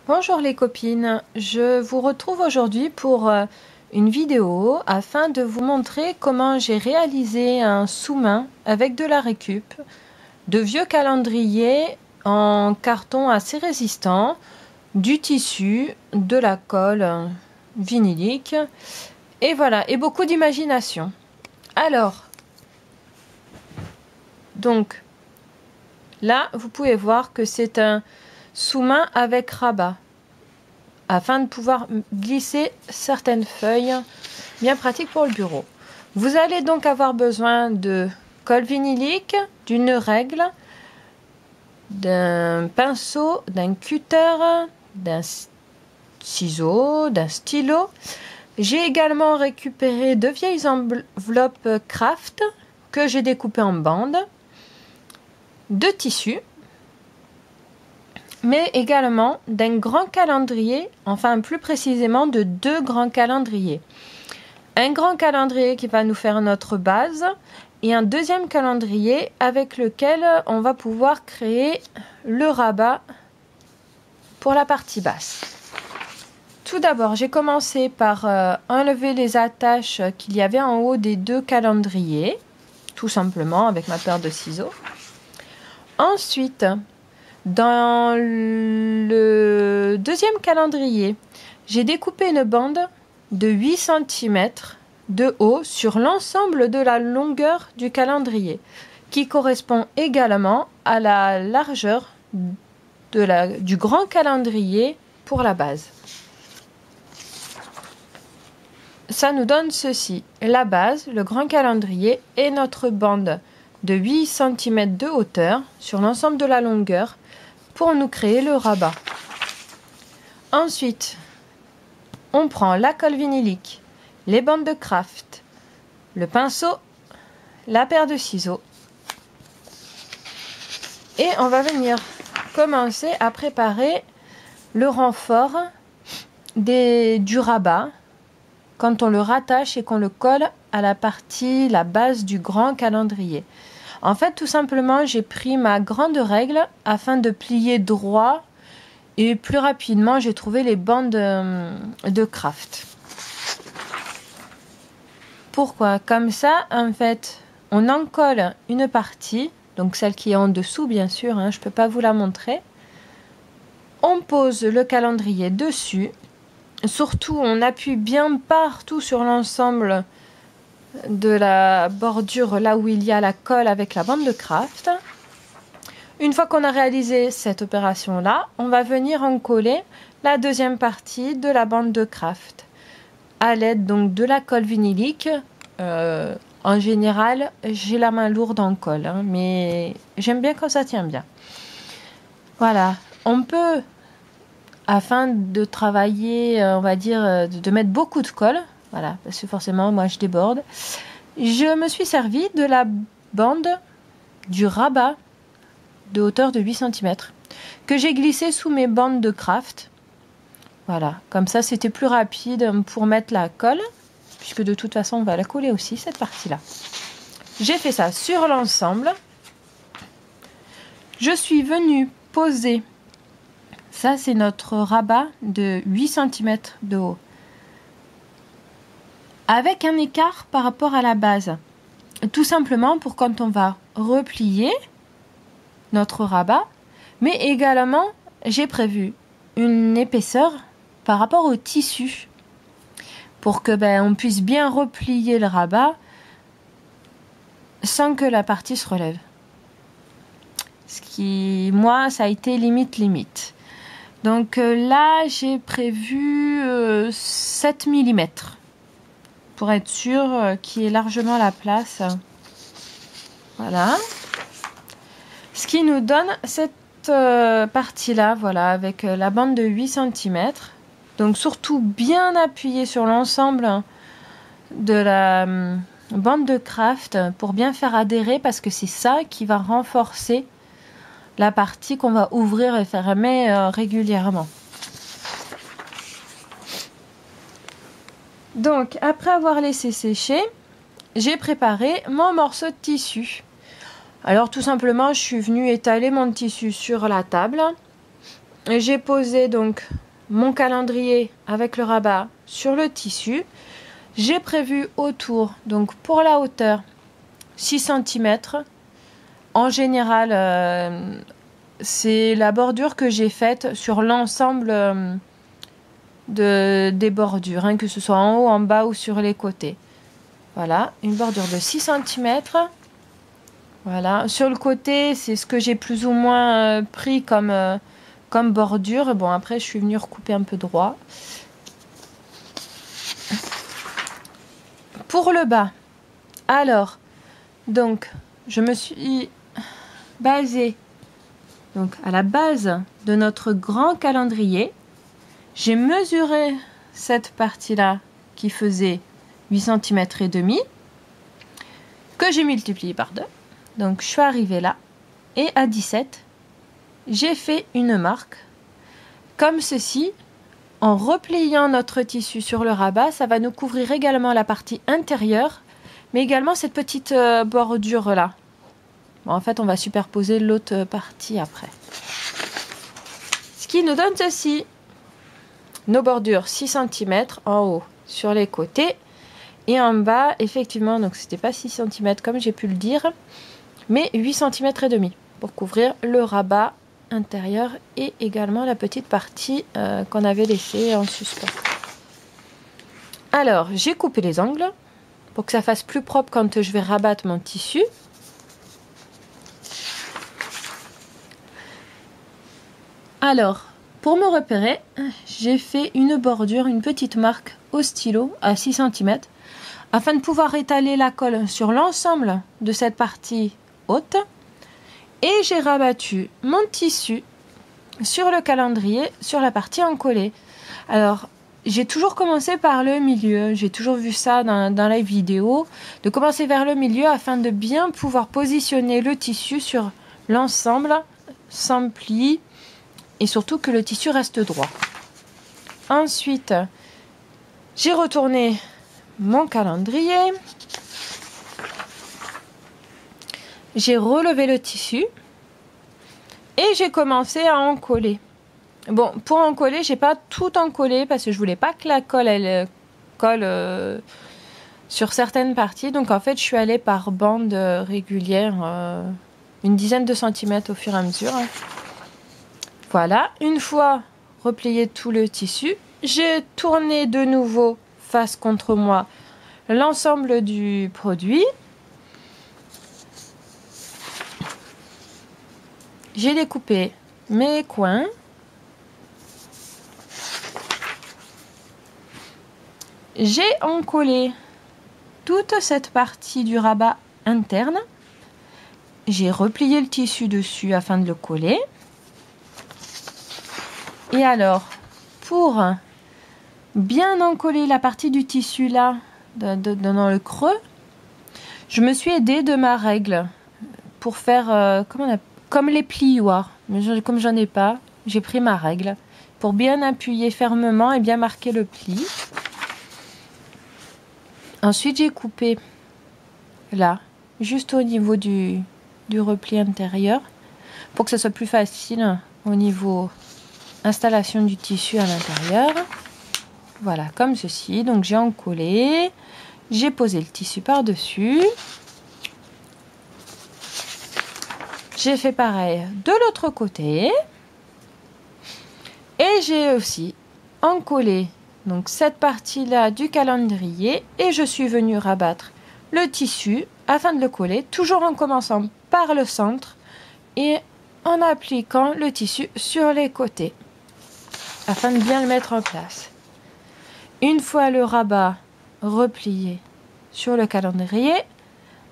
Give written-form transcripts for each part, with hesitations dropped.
Bonjour les copines, je vous retrouve aujourd'hui pour une vidéo afin de vous montrer comment j'ai réalisé un sous-main avec de la récup, de vieux calendriers en carton assez résistant, du tissu, de la colle vinylique et voilà, et beaucoup d'imagination. Alors, donc là vous pouvez voir que c'est un sous-main avec rabat afin de pouvoir glisser certaines feuilles, bien pratique pour le bureau. Vous allez donc avoir besoin de colle vinylique, d'une règle, d'un pinceau, d'un cutter, d'un ciseau, d'un stylo. J'ai également récupéré de vieilles enveloppes craft que j'ai découpées en bandes, de tissu, mais également d'un grand calendrier, enfin plus précisément de deux grands calendriers. Un grand calendrier qui va nous faire notre base et un deuxième calendrier avec lequel on va pouvoir créer le rabat pour la partie basse. Tout d'abord, j'ai commencé par enlever les attaches qu'il y avait en haut des deux calendriers, tout simplement avec ma paire de ciseaux. Ensuite, dans le deuxième calendrier, j'ai découpé une bande de 8 cm de haut sur l'ensemble de la longueur du calendrier, qui correspond également à la largeur du grand calendrier pour la base. Ça nous donne ceci, la base, le grand calendrier et notre bande de 8 cm de hauteur sur l'ensemble de la longueur pour nous créer le rabat. Ensuite, on prend la colle vinylique, les bandes de craft, le pinceau, la paire de ciseaux et on va venir commencer à préparer le renfort du rabat quand on le rattache et qu'on le colle à la base du grand calendrier. En fait, tout simplement, j'ai pris ma grande règle afin de plier droit et plus rapidement, j'ai trouvé les bandes de craft. Pourquoi? Comme ça, en fait, on en colle une partie, donc celle qui est en dessous, bien sûr, je ne peux pas vous la montrer. On pose le calendrier dessus. Surtout, on appuie bien partout sur l'ensemble de la bordure, là où il y a la colle avec la bande de craft. Une fois qu'on a réalisé cette opération-là, on va venir en coller la deuxième partie de la bande de craft à l'aide donc de la colle vinylique. En général, j'ai la main lourde en colle, mais j'aime bien quand ça tient bien. Voilà, on peut, afin de travailler, on va dire, de mettre beaucoup de colle, voilà, parce que forcément, moi, je déborde. Je me suis servi de la bande du rabat de hauteur de 8 cm que j'ai glissé sous mes bandes de craft. Voilà, comme ça, c'était plus rapide pour mettre la colle, puisque de toute façon, on va la coller aussi, cette partie-là. J'ai fait ça sur l'ensemble. Je suis venue poser, ça, c'est notre rabat de 8 cm de haut, avec un écart par rapport à la base. Tout simplement pour quand on va replier notre rabat, mais également j'ai prévu une épaisseur par rapport au tissu pour que on puisse bien replier le rabat sans que la partie se relève. Ce qui, moi, ça a été limite. Donc là, j'ai prévu 7 mm. Pour être sûr qu'il y ait largement la place. Voilà. Ce qui nous donne cette partie-là, voilà, avec la bande de 8 cm. Donc surtout bien appuyé sur l'ensemble de la bande de craft pour bien faire adhérer, parce que c'est ça qui va renforcer la partie qu'on va ouvrir et fermer régulièrement. Donc, après avoir laissé sécher, j'ai préparé mon morceau de tissu. Alors, tout simplement, je suis venue étaler mon tissu sur la table j'ai posé donc mon calendrier avec le rabat sur le tissu. J'ai prévu autour, donc pour la hauteur, 6 cm. En général, c'est la bordure que j'ai faite sur l'ensemble des bordures, hein, que ce soit en haut, en bas ou sur les côtés. Voilà, une bordure de 6 cm. Voilà, sur le côté, c'est ce que j'ai plus ou moins pris comme bordure. Bon, après, je suis venue recouper un peu droit. Pour le bas, alors, donc, je me suis basée donc, à la base de notre grand calendrier. J'ai mesuré cette partie-là qui faisait 8 cm et demi, que j'ai multiplié par 2. Donc, je suis arrivée là. Et à 17, j'ai fait une marque comme ceci. En repliant notre tissu sur le rabat, ça va nous couvrir également la partie intérieure, mais également cette petite bordure là. Bon, en fait, on va superposer l'autre partie après. Ce qui nous donne ceci. Nos bordures 6 cm en haut sur les côtés et en bas, effectivement, donc c'était pas 6 cm comme j'ai pu le dire, mais 8 cm et demi pour couvrir le rabat intérieur et également la petite partie qu'on avait laissée en suspens. Alors, j'ai coupé les angles pour que ça fasse plus propre quand je vais rabattre mon tissu. Alors, pour me repérer, j'ai fait une bordure, une petite marque au stylo à 6 cm afin de pouvoir étaler la colle sur l'ensemble de cette partie haute. Et j'ai rabattu mon tissu sur le calendrier, sur la partie encollée. Alors, j'ai toujours commencé par le milieu. J'ai toujours vu ça dans la vidéo, de commencer vers le milieu afin de bien pouvoir positionner le tissu sur l'ensemble, sans pli, et surtout que le tissu reste droit. Ensuite, j'ai retourné mon calendrier. J'ai relevé le tissu et j'ai commencé à encoller. Bon, pour encoller, j'ai pas tout encollé parce que je voulais pas que la colle elle colle sur certaines parties. Donc en fait, je suis allée par bande régulière, une dizaine de centimètres au fur et à mesure. Voilà, une fois replié tout le tissu, j'ai tourné de nouveau face contre moi l'ensemble du produit. J'ai découpé mes coins. J'ai encollé toute cette partie du rabat interne. J'ai replié le tissu dessus afin de le coller. Et alors, pour bien encoller la partie du tissu là, dans le creux, je me suis aidée de ma règle pour faire comme les plioirs. Mais comme j'en ai pas, j'ai pris ma règle pour bien appuyer fermement et bien marquer le pli. Ensuite, j'ai coupé là, juste au niveau du repli intérieur, pour que ce soit plus facile au niveau installation du tissu à l'intérieur. Voilà, comme ceci. Donc j'ai encollé, j'ai posé le tissu par-dessus. J'ai fait pareil de l'autre côté. Et j'ai aussi encollé donc cette partie-là du calendrier et je suis venue rabattre le tissu afin de le coller, toujours en commençant par le centre et en appliquant le tissu sur les côtés afin de bien le mettre en place. Une fois le rabat replié sur le calendrier,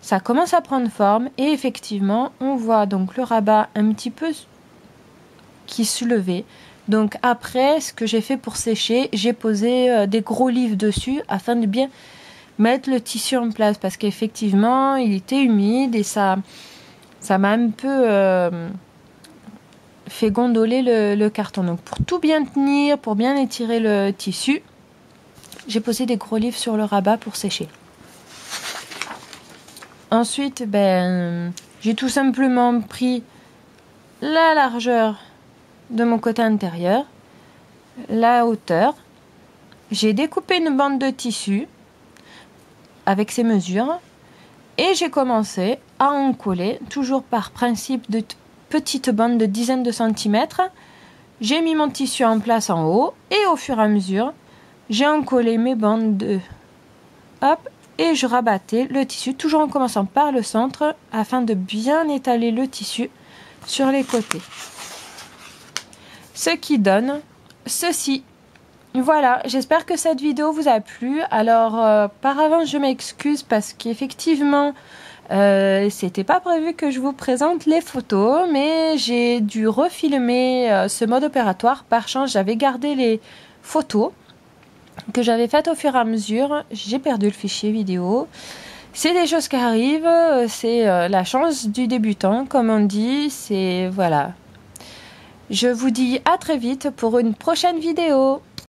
ça commence à prendre forme et effectivement, on voit donc le rabat un petit peu qui se levait. Donc après, ce que j'ai fait pour sécher, j'ai posé des gros livres dessus afin de bien mettre le tissu en place parce qu'effectivement, il était humide et ça m'a un peu fait gondoler le carton. Donc pour tout bien tenir, pour bien étirer le tissu, j'ai posé des gros livres sur le rabat pour sécher. Ensuite, j'ai tout simplement pris la largeur de mon côté intérieur, la hauteur. J'ai découpé une bande de tissu avec ces mesures et j'ai commencé à en coller, toujours par principe de petite bande de dizaines de centimètres. J'ai mis mon tissu en place en haut et au fur et à mesure, j'ai encollé mes bandes de... Hop, et je rabattais le tissu, toujours en commençant par le centre, afin de bien étaler le tissu sur les côtés. Ce qui donne ceci. Voilà, j'espère que cette vidéo vous a plu. Alors, par avance, je m'excuse parce qu'effectivement, c'était pas prévu que je vous présente les photos, mais j'ai dû refilmer ce mode opératoire. Par chance, j'avais gardé les photos que j'avais faites au fur et à mesure. J'ai perdu le fichier vidéo. C'est des choses qui arrivent, c'est la chance du débutant, comme on dit. C'est voilà. Je vous dis à très vite pour une prochaine vidéo.